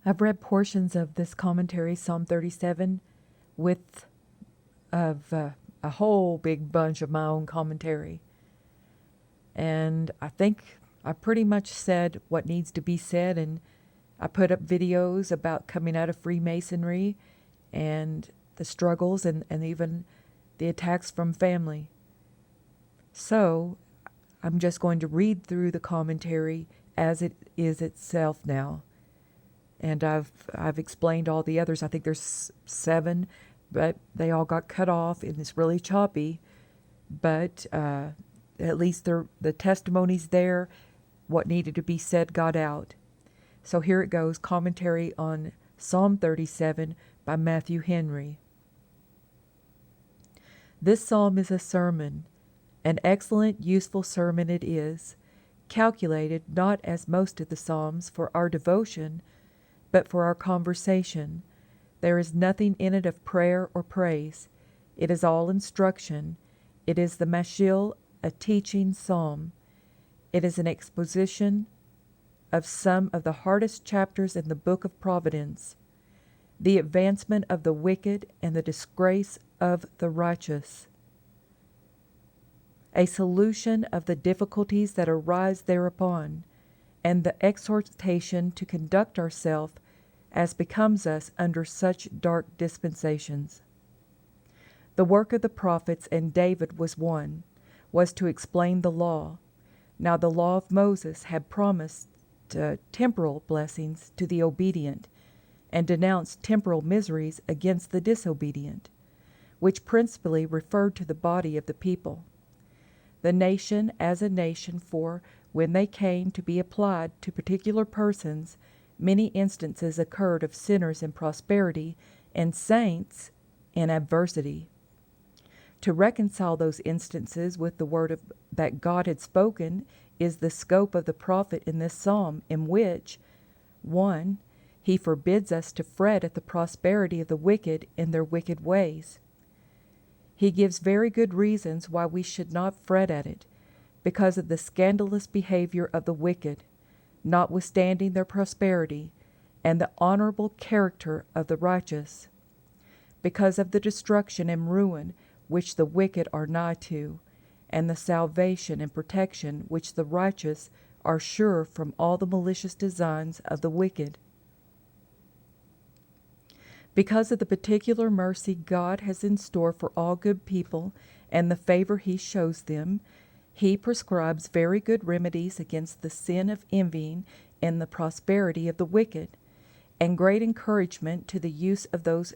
I've read portions of this commentary, Psalm 37, with a whole big bunch of my own commentary. And I think I pretty much said what needs to be said, and I put up videos about coming out of Freemasonry and the struggles and even the attacks from family. So I'm just going to read through the commentary as it is itself now. And I've explained all the others. I think there's 7, but they all got cut off, and it's really choppy. But at least the testimony's there. What needed to be said got out. So here it goes, commentary on Psalm 37 by Matthew Henry. This psalm is a sermon. An excellent, useful sermon it is, calculated not as most of the psalms for our devotion, but for our conversation. There is nothing in it of prayer or praise. It is all instruction. It is the Mashil, a teaching psalm. It is an exposition of some of the hardest chapters in the book of Providence, the advancement of the wicked and the disgrace of the righteous, a solution of the difficulties that arise thereupon, and the exhortation to conduct ourselves as becomes us under such dark dispensations. The work of the prophets and David was to explain the law. Now the law of Moses had promised temporal blessings to the obedient, and denounced temporal miseries against the disobedient, which principally referred to the body of the people. The nation as a nation, for when they came to be applied to particular persons, many instances occurred of sinners in prosperity and saints in adversity. To reconcile those instances with the word that God had spoken is the scope of the prophet in this psalm, in which 1. He forbids us to fret at the prosperity of the wicked in their wicked ways. He gives very good reasons why we should not fret at it, because of the scandalous behavior of the wicked, notwithstanding their prosperity, and the honorable character of the righteous, because of the destruction and ruin which the wicked are nigh to, and the salvation and protection which the righteous are sure from all the malicious designs of the wicked. Because of the particular mercy God has in store for all good people and the favor He shows them, He prescribes very good remedies against the sin of envying and the prosperity of the wicked, and great encouragement to the use of those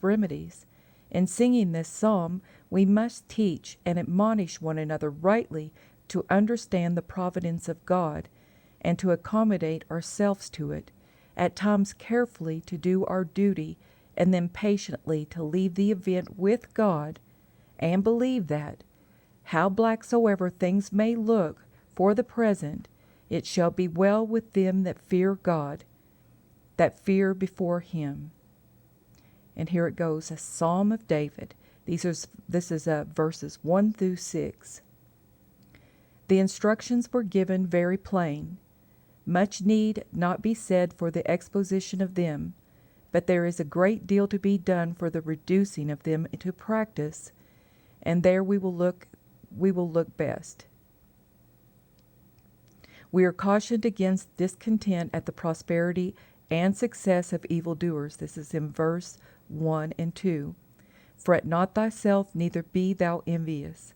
remedies. In singing this psalm, we must teach and admonish one another rightly to understand the providence of God, and to accommodate ourselves to it, at times carefully to do our duty, and then patiently to leave the event with God, and believe that, how black soever things may look for the present, it shall be well with them that fear God, that fear before Him. And here it goes, a Psalm of David. This is verses 1 through 6. The instructions were given very plain. Much need not be said for the exposition of them, but there is a great deal to be done for the reducing of them into practice, and there we will look best. We are cautioned against discontent at the prosperity and success of evildoers. This is in verse 1 and 2. Fret not thyself, neither be thou envious.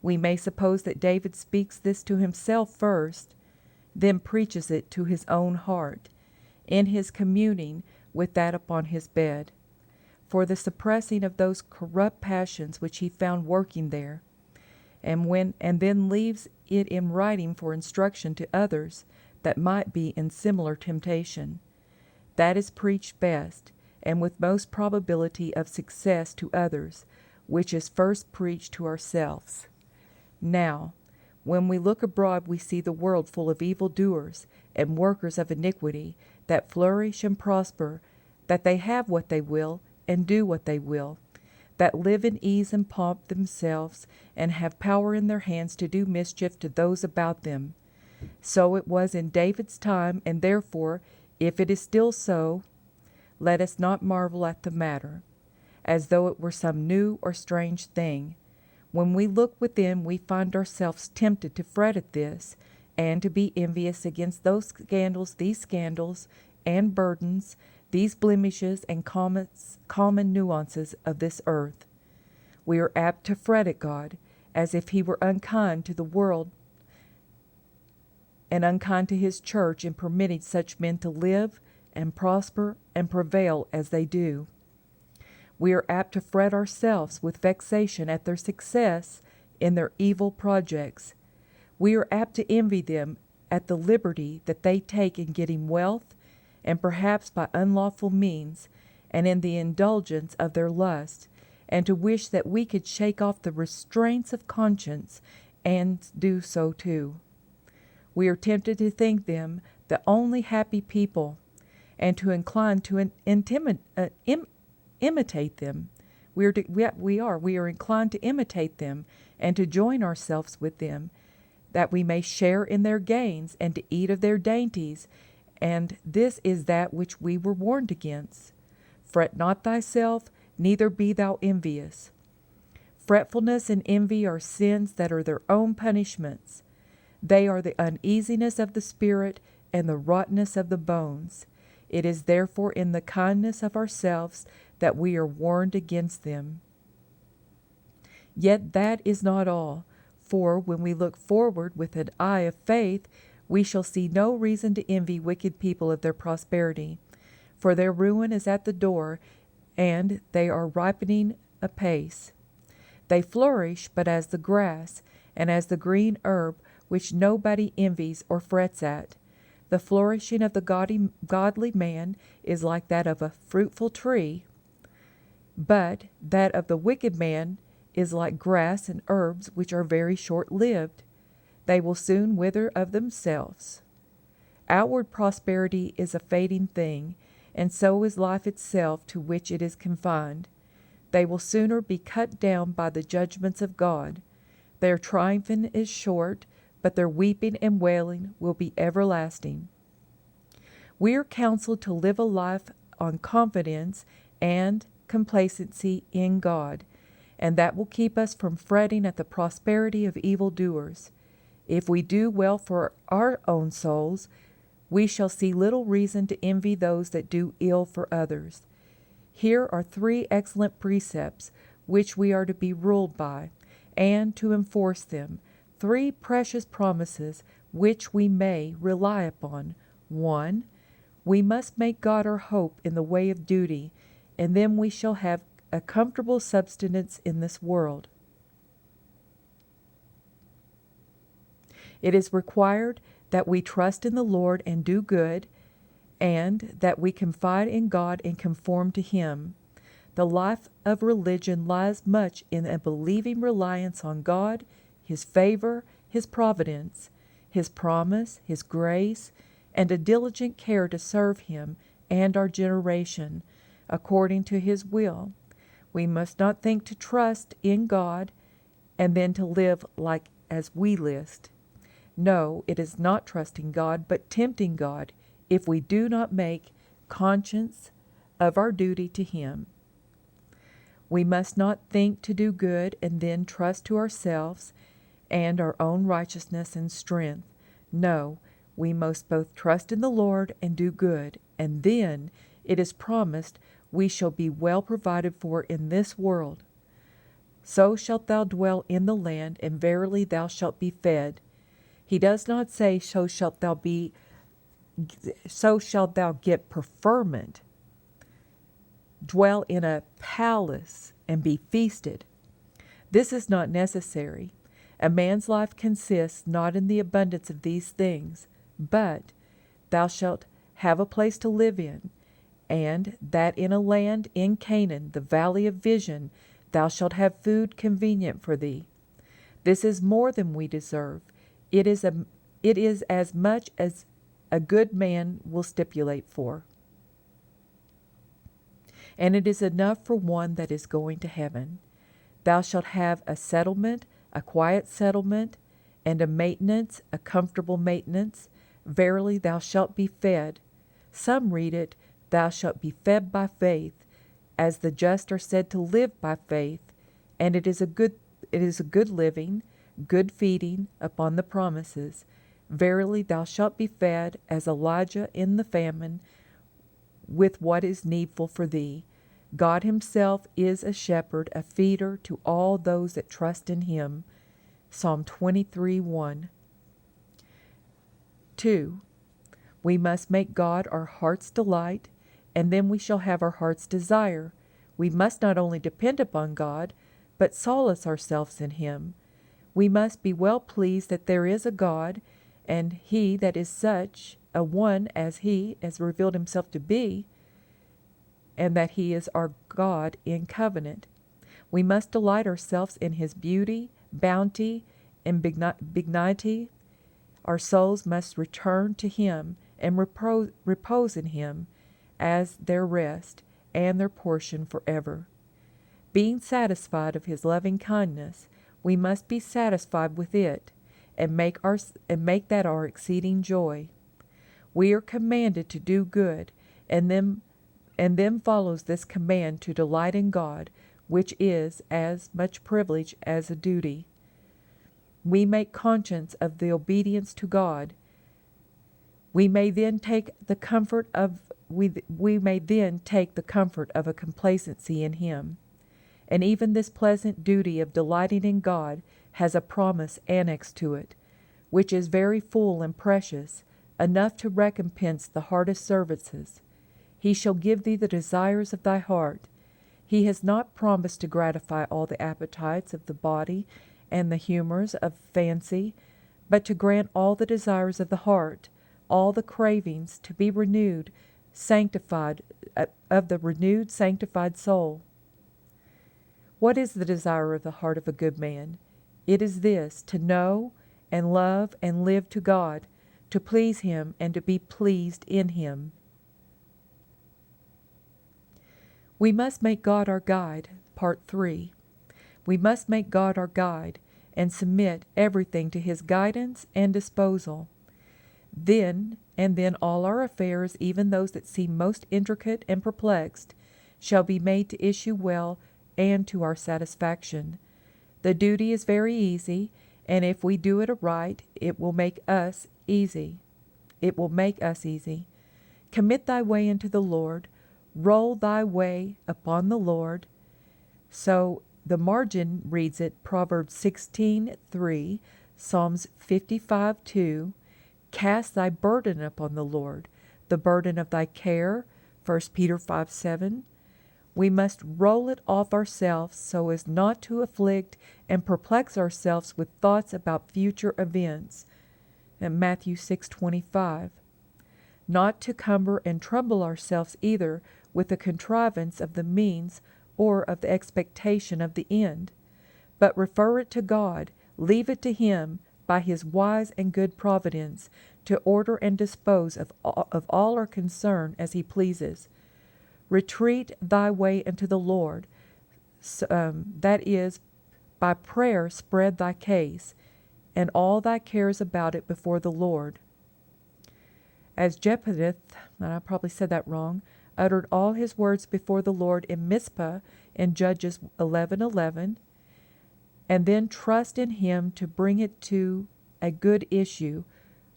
We may suppose that David speaks this to himself first, then preaches it to his own heart, in his communing with that upon his bed, for the suppressing of those corrupt passions which he found working there, and then leaves it in writing for instruction to others that might be in similar temptation. That is preached best, and with most probability of success to others, which is first preached to ourselves. Now, when we look abroad, we see the world full of evildoers and workers of iniquity that flourish and prosper, that they have what they will and do what they will, that live in ease and pomp themselves, and have power in their hands to do mischief to those about them. So it was in David's time, and therefore, if it is still so, let us not marvel at the matter, as though it were some new or strange thing. When we look within, we find ourselves tempted to fret at this, and to be envious against these scandals and burdens, these blemishes and common nuances of this earth. We are apt to fret at God, as if he were unkind to the world and unkind to his church in permitting such men to live and prosper and prevail as they do. We are apt to fret ourselves with vexation at their success in their evil projects. We are apt to envy them at the liberty that they take in getting wealth, and perhaps by unlawful means, and in the indulgence of their lust, and to wish that we could shake off the restraints of conscience and do so too. We are tempted to think them the only happy people, and to incline to imitate them. We are inclined to imitate them, and to join ourselves with them, that we may share in their gains, and to eat of their dainties. And this is that which we were warned against. Fret not thyself, neither be thou envious. Fretfulness and envy are sins that are their own punishments. They are the uneasiness of the spirit and the rottenness of the bones. It is therefore in the kindness of ourselves that we are warned against them. Yet that is not all, for when we look forward with an eye of faith, we shall see no reason to envy wicked people of their prosperity, for their ruin is at the door, and they are ripening apace. They flourish but as the grass, and as the green herb, which nobody envies or frets at. The flourishing of the godly man is like that of a fruitful tree, but that of the wicked man is like grass and herbs which are very short-lived. They will soon wither of themselves. Outward prosperity is a fading thing, and so is life itself to which it is confined. They will sooner be cut down by the judgments of God. Their triumphing is short, but their weeping and wailing will be everlasting. We are counseled to live a life on confidence and complacency in God, and that will keep us from fretting at the prosperity of evildoers. If we do well for our own souls, we shall see little reason to envy those that do ill for others. Here are 3 excellent precepts which we are to be ruled by, and to enforce them. 3 precious promises which we may rely upon. 1. We must make God our hope in the way of duty, and then we shall have a comfortable subsistence in this world. It is required that we trust in the Lord and do good, and that we confide in God and conform to Him. The life of religion lies much in a believing reliance on God, His favor, His providence, His promise, His grace, and a diligent care to serve Him and our generation, according to His will. We must not think to trust in God and then to live like as we list. No, it is not trusting God, but tempting God, if we do not make conscience of our duty to Him. We must not think to do good and then trust to ourselves and our own righteousness and strength. No, we must both trust in the Lord and do good, and then it is promised we shall be well provided for in this world. So shalt thou dwell in the land, and verily thou shalt be fed. He does not say, so shalt thou get preferment. Dwell in a palace and be feasted. This is not necessary. A man's life consists not in the abundance of these things, but thou shalt have a place to live in, and that in a land in Canaan, the valley of vision, thou shalt have food convenient for thee. This is more than we deserve. It is as much as a good man will stipulate for. And it is enough for one that is going to heaven. Thou shalt have a settlement, a quiet settlement, and a maintenance, a comfortable maintenance. Verily thou shalt be fed. Some read it, thou shalt be fed by faith, as the just are said to live by faith, and it is a good living, good feeding upon the promises. Verily thou shalt be fed, as Elijah in the famine, with what is needful for thee. God himself is a shepherd, a feeder to all those that trust in him. Psalm 23:1. 2. We must make God our heart's delight, and then we shall have our heart's desire. We must not only depend upon God, but solace ourselves in him. We must be well pleased that there is a God, and he that is such a one as he has revealed himself to be, and that he is our God in covenant. We must delight ourselves in his beauty, bounty, and benignity. Our souls must return to him and repose in him as their rest and their portion forever. Being satisfied of his loving kindness, we must be satisfied with it, and make that our exceeding joy. We are commanded to do good, and then follows this command to delight in God, which is as much privilege as a duty. We make conscience of the obedience to God. We may then take the comfort of a complacency in him. And even this pleasant duty of delighting in God has a promise annexed to it, which is very full and precious, enough to recompense the hardest services. He shall give thee the desires of thy heart. He has not promised to gratify all the appetites of the body and the humors of fancy, but to grant all the desires of the heart, all the cravings to be renewed, sanctified soul. What is the desire of the heart of a good man? It is this, to know and love and live to God, to please him and to be pleased in him. We must make God our guide. Part 3. We must make God our guide and submit everything to his guidance and disposal. Then all our affairs, even those that seem most intricate and perplexed, shall be made to issue well and to our satisfaction. The duty is very easy, and if we do it aright, it will make us easy. Commit thy way unto the Lord, roll thy way upon the Lord. So the margin reads it, Proverbs 16:3, Psalms 55:2, cast thy burden upon the Lord, the burden of thy care, 1 Peter 5:7. We must roll it off ourselves so as not to afflict and perplex ourselves with thoughts about future events, in Matthew 6:25. Not to cumber and trouble ourselves either with the contrivance of the means or of the expectation of the end, but refer it to God, leave it to him by his wise and good providence to order and dispose of all our concern as he pleases. Retreat thy way unto the Lord, that is, by prayer spread thy case, and all thy cares about it before the Lord. As Jephthah, and I probably said that wrong, uttered all his words before the Lord in Mizpah in Judges 11:11, and then trust in him to bring it to a good issue,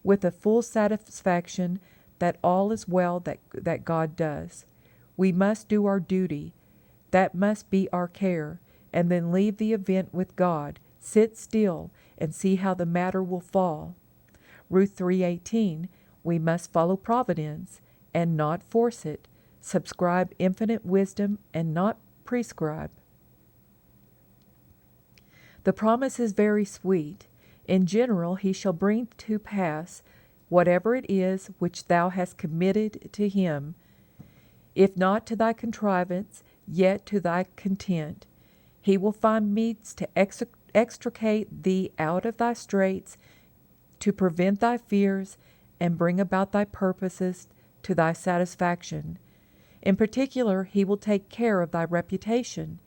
with a full satisfaction that all is well that God does. We must do our duty. That must be our care, and then leave the event with God. Sit still and see how the matter will fall. Ruth 3:18, we must follow providence and not force it, subscribe infinite wisdom and not prescribe. The promise is very sweet. In general, he shall bring to pass whatever it is which thou hast committed to him, if not to thy contrivance, yet to thy content. He will find means to extricate thee out of thy straits, to prevent thy fears, and bring about thy purposes to thy satisfaction. In particular, he will take care of thy reputation,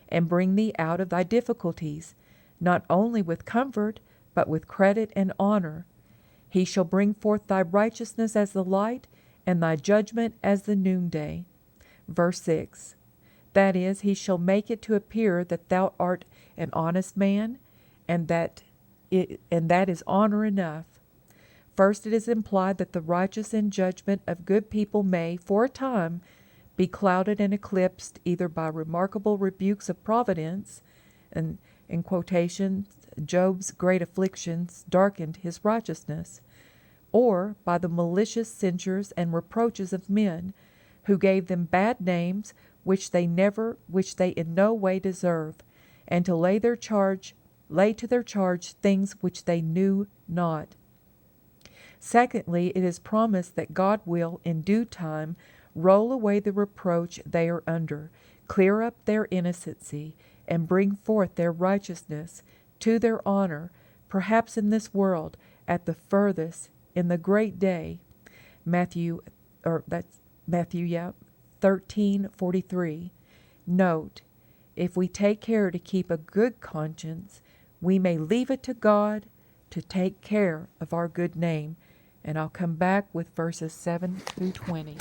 and bring thee out of thy difficulties, not only with comfort, but with credit and honor. He shall bring forth thy righteousness as the light, and thy judgment as the noonday. Verse 6. That is, he shall make it to appear that thou art an honest man, and that is honor enough. First, it is implied that the righteous and judgment of good people may, for a time, be clouded and eclipsed either by remarkable rebukes of providence, and in quotations, Job's great afflictions darkened his righteousness, or by the malicious censures and reproaches of men, who gave them bad names which they in no way deserve, and to lay to their charge things which they knew not. Secondly, it is promised that God will, in due time, roll away the reproach they are under, clear up their innocency, and bring forth their righteousness to their honor, perhaps in this world, at the furthest, in the great day. Matthew 13:43. Note, if we take care to keep a good conscience, we may leave it to God to take care of our good name. And I'll come back with verses 7 through 20.